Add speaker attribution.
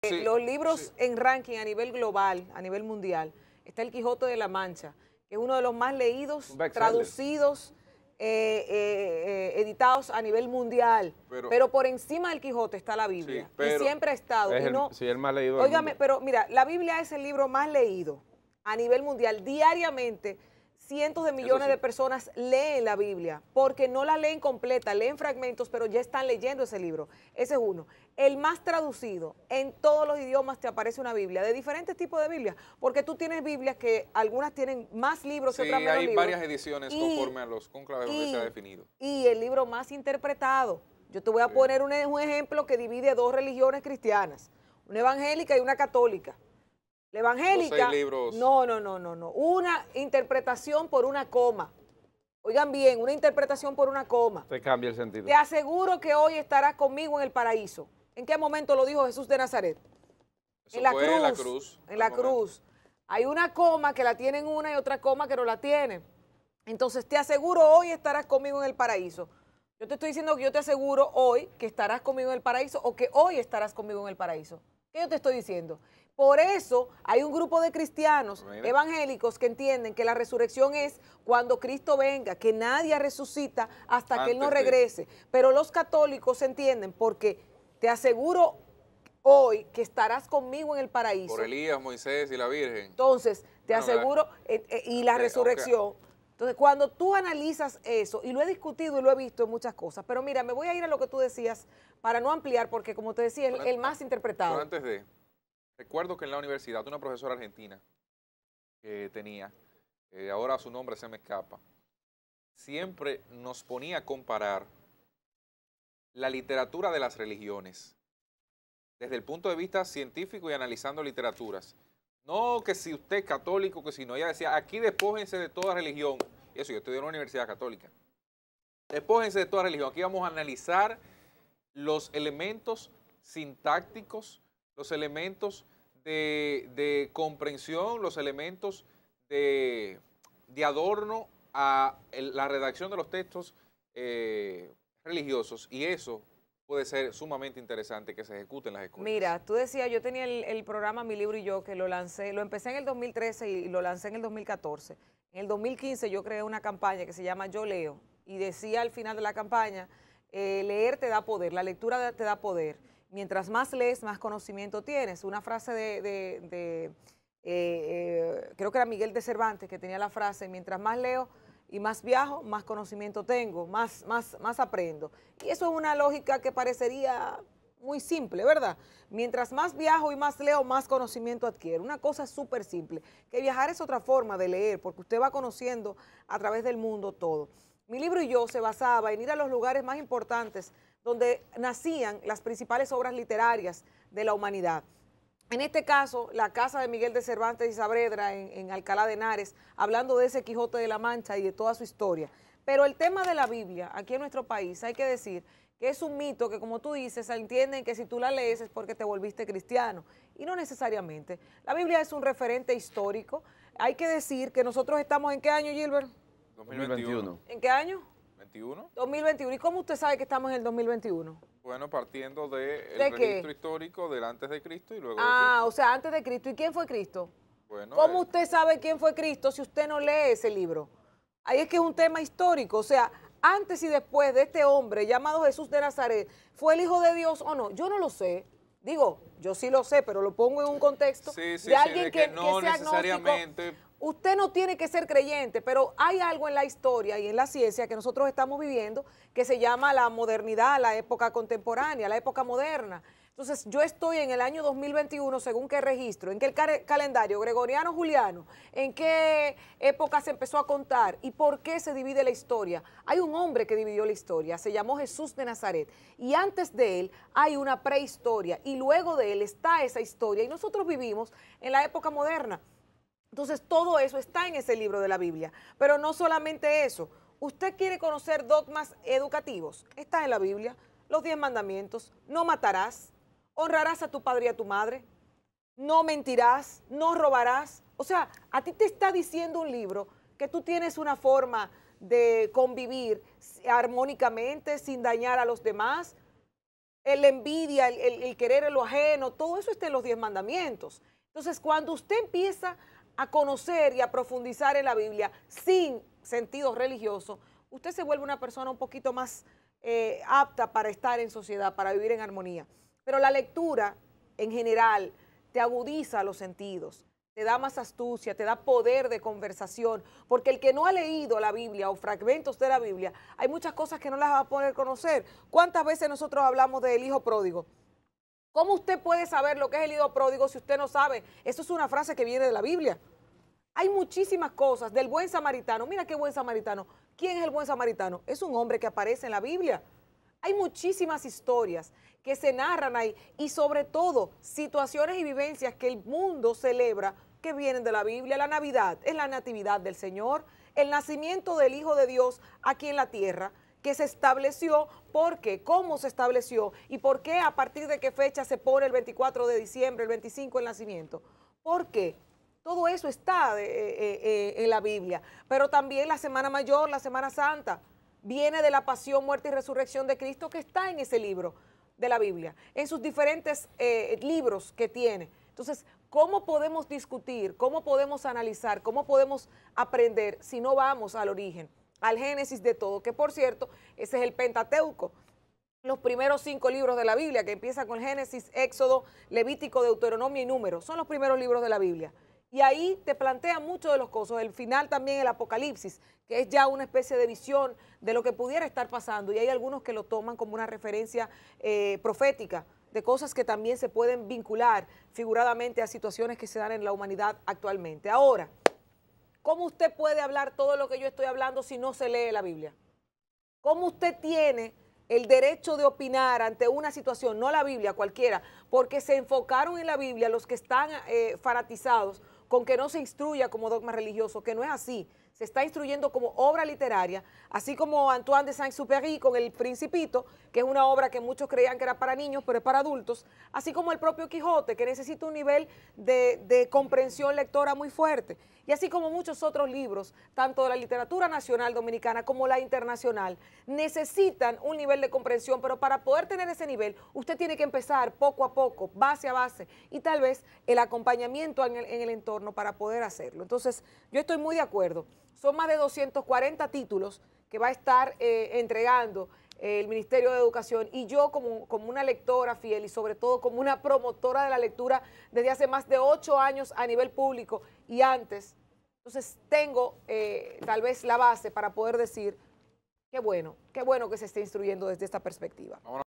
Speaker 1: Sí,
Speaker 2: los libros
Speaker 1: sí.
Speaker 2: en ranking a nivel global, a nivel mundial, está El Quijote de la Mancha, que es uno de los más leídos,
Speaker 3: Un bestseller.
Speaker 2: traducidos, editados a nivel mundial. Pero por encima del Quijote está la Biblia.
Speaker 1: Sí, pero
Speaker 2: y siempre ha estado.
Speaker 3: Es
Speaker 2: Y no,
Speaker 3: sí, el más leído del
Speaker 2: óigame,
Speaker 3: mundo.
Speaker 2: pero mira, la Biblia es el libro más leído a nivel mundial. Diariamente, cientos de millones
Speaker 1: sí.
Speaker 2: de personas leen la Biblia, porque no la leen completa, leen fragmentos, pero ya están leyendo ese libro. Ese es uno. El más traducido, en todos los idiomas te aparece una Biblia, de diferentes tipos de Biblias, porque tú tienes Biblias que algunas tienen más libros,
Speaker 1: Sí,
Speaker 2: otras menos
Speaker 1: hay
Speaker 2: libros.
Speaker 1: varias ediciones conforme a los cónclaves donde se ha definido.
Speaker 2: Y el libro más interpretado. Yo te voy a poner un ejemplo que divide dos religiones cristianas, una evangélica y una católica. La evangélica,
Speaker 1: Los 6 libros.
Speaker 2: no. Una interpretación por una coma. Oigan bien, una interpretación por una coma.
Speaker 3: Te cambia el sentido.
Speaker 2: Te aseguro que hoy estarás conmigo en el paraíso. ¿En qué momento lo dijo Jesús de Nazaret?
Speaker 1: Eso
Speaker 2: en la
Speaker 1: fue
Speaker 2: cruz.
Speaker 1: en la cruz.
Speaker 2: En la cruz. Hay una coma que la tienen una y otra coma que no la tienen. Entonces te aseguro hoy estarás conmigo en el paraíso. Yo te estoy diciendo que yo te aseguro hoy que estarás conmigo en el paraíso o que hoy estarás conmigo en el paraíso. ¿Qué yo te estoy diciendo? Por eso hay un grupo de cristianos evangélicos que entienden que la resurrección es cuando Cristo venga, que nadie resucita hasta que Él no regrese. Pero los católicos entienden, porque te aseguro hoy que estarás conmigo en el paraíso.
Speaker 1: Por Elías, Moisés y la Virgen.
Speaker 2: Entonces, te aseguro, y la resurrección. Entonces, cuando tú analizas eso, y lo he discutido y lo he visto en muchas cosas, pero mira, me voy a ir a lo que tú decías para no ampliar, porque como te decía, el más interpretado.
Speaker 1: Pero antes de, recuerdo que en la universidad una profesora argentina que tenía, ahora su nombre se me escapa, siempre nos ponía a comparar la literatura de las religiones desde el punto de vista científico y analizando literaturas. No que si usted es católico, que si no, ella decía, aquí despójense de toda religión. Y eso, yo estudié en una universidad católica. Despójense de toda religión. Aquí vamos a analizar los elementos sintácticos, los elementos de comprensión, los elementos de adorno a la redacción de los textos religiosos. Y eso puede ser sumamente interesante que se ejecute en las escuelas.
Speaker 2: Mira, tú decías, yo tenía el programa Mi Libro y Yo, que lo lancé, lo empecé en el 2013 y lo lancé en el 2014. En el 2015 yo creé una campaña que se llama Yo Leo, y decía al final de la campaña, leer te da poder, la lectura te da poder. Mientras más lees, más conocimiento tienes. Una frase creo que era Miguel de Cervantes, que tenía la frase, mientras más leo y más viajo, más conocimiento tengo, más aprendo. Y eso es una lógica que parecería muy simple, ¿verdad? Mientras más viajo y más leo, más conocimiento adquiero. Una cosa súper simple, que viajar es otra forma de leer, porque usted va conociendo a través del mundo todo. Mi Libro y Yo se basaba en ir a los lugares más importantes donde nacían las principales obras literarias de la humanidad. En este caso, la casa de Miguel de Cervantes y Saavedra en Alcalá de Henares, hablando de ese Quijote de la Mancha y de toda su historia. Pero el tema de la Biblia, aquí en nuestro país, hay que decir que es un mito que, como tú dices, entienden que si tú la lees es porque te volviste cristiano. Y no necesariamente. La Biblia es un referente histórico. Hay que decir que nosotros estamos ¿en qué año, Gilbert?
Speaker 1: 2021.
Speaker 2: ¿En qué año?
Speaker 1: 21.
Speaker 2: 2021. ¿Y cómo usted sabe que estamos en el 2021?
Speaker 1: Bueno, partiendo del
Speaker 2: ¿De
Speaker 1: registro histórico del antes de Cristo y luego de
Speaker 2: Cristo. O sea, antes de Cristo. ¿Y quién fue Cristo?
Speaker 1: Bueno,
Speaker 2: ¿Cómo usted sabe quién fue Cristo si usted no lee ese libro? Ahí es que es un tema histórico. O sea, antes y después de este hombre llamado Jesús de Nazaret, ¿fue el Hijo de Dios o no? Yo no lo sé. Digo, yo sí lo sé, pero lo pongo en un contexto de alguien que
Speaker 1: no
Speaker 2: sea
Speaker 1: necesariamente.
Speaker 2: Agnóstico. Usted no tiene que ser creyente, pero hay algo en la historia y en la ciencia que nosotros estamos viviendo que se llama la modernidad, la época contemporánea, la época moderna. Entonces, yo estoy en el año 2021, según qué registro, en qué calendario gregoriano, juliano, en qué época se empezó a contar y por qué se divide la historia. Hay un hombre que dividió la historia, se llamó Jesús de Nazaret, y antes de él hay una prehistoria y luego de él está esa historia y nosotros vivimos en la época moderna. Entonces, todo eso está en ese libro de la Biblia. Pero no solamente eso. ¿Usted quiere conocer dogmas educativos? Está en la Biblia. Los 10 mandamientos. No matarás. Honrarás a tu padre y a tu madre. No mentirás. No robarás. O sea, a ti te está diciendo un libro que tú tienes una forma de convivir armónicamente, sin dañar a los demás. la envidia, el querer lo ajeno, todo eso está en los 10 mandamientos. Entonces, cuando usted empieza a conocer y a profundizar en la Biblia sin sentido religioso, usted se vuelve una persona un poquito más apta para estar en sociedad, para vivir en armonía. Pero la lectura, en general, te agudiza los sentidos, te da más astucia, te da poder de conversación, porque el que no ha leído la Biblia o fragmentos de la Biblia, hay muchas cosas que no las va a poder conocer. ¿Cuántas veces nosotros hablamos del hijo pródigo? ¿Cómo usted puede saber lo que es el hijo pródigo si usted no sabe? Eso es una frase que viene de la Biblia. Hay muchísimas cosas del buen samaritano. Mira qué buen samaritano. ¿Quién es el buen samaritano? Es un hombre que aparece en la Biblia. Hay muchísimas historias que se narran ahí y sobre todo situaciones y vivencias que el mundo celebra que vienen de la Biblia. La Navidad es la natividad del Señor, el nacimiento del Hijo de Dios aquí en la tierra, que se estableció, ¿por qué? ¿Cómo se estableció? ¿Y por qué a partir de qué fecha se pone el 24 de diciembre, el 25 el nacimiento? ¿Por qué? Todo eso está en la Biblia, pero también la Semana Mayor, la Semana Santa, viene de la pasión, muerte y resurrección de Cristo que está en ese libro de la Biblia, en sus diferentes libros que tiene. Entonces, ¿cómo podemos discutir, cómo podemos analizar, cómo podemos aprender si no vamos al origen, al génesis de todo? Que por cierto, ese es el Pentateuco. Los primeros 5 libros de la Biblia, que empiezan con Génesis, Éxodo, Levítico, Deuteronomio y Números, son los primeros libros de la Biblia. Y ahí te plantea mucho de los cosas. El final también el Apocalipsis, que es ya una especie de visión de lo que pudiera estar pasando. Y hay algunos que lo toman como una referencia profética de cosas que también se pueden vincular figuradamente a situaciones que se dan en la humanidad actualmente. Ahora, ¿cómo usted puede hablar todo lo que yo estoy hablando si no se lee la Biblia? ¿Cómo usted tiene el derecho de opinar ante una situación, no la Biblia, cualquiera, porque se enfocaron en la Biblia los que están fanatizados con que no se instruya como dogma religioso, que no es así, se está instruyendo como obra literaria, así como Antoine de Saint-Exupéry con El Principito, que es una obra que muchos creían que era para niños, pero es para adultos, así como el propio Quijote, que necesita un nivel de comprensión lectora muy fuerte, y así como muchos otros libros, tanto de la literatura nacional dominicana como la internacional, necesitan un nivel de comprensión, pero para poder tener ese nivel, usted tiene que empezar poco a poco, base a base, y tal vez el acompañamiento en el entorno para poder hacerlo. Entonces, yo estoy muy de acuerdo. Son más de 240 títulos que va a estar entregando el Ministerio de Educación y yo como una lectora fiel y sobre todo como una promotora de la lectura desde hace más de 8 años a nivel público y antes, entonces tengo tal vez la base para poder decir qué bueno que se esté instruyendo desde esta perspectiva.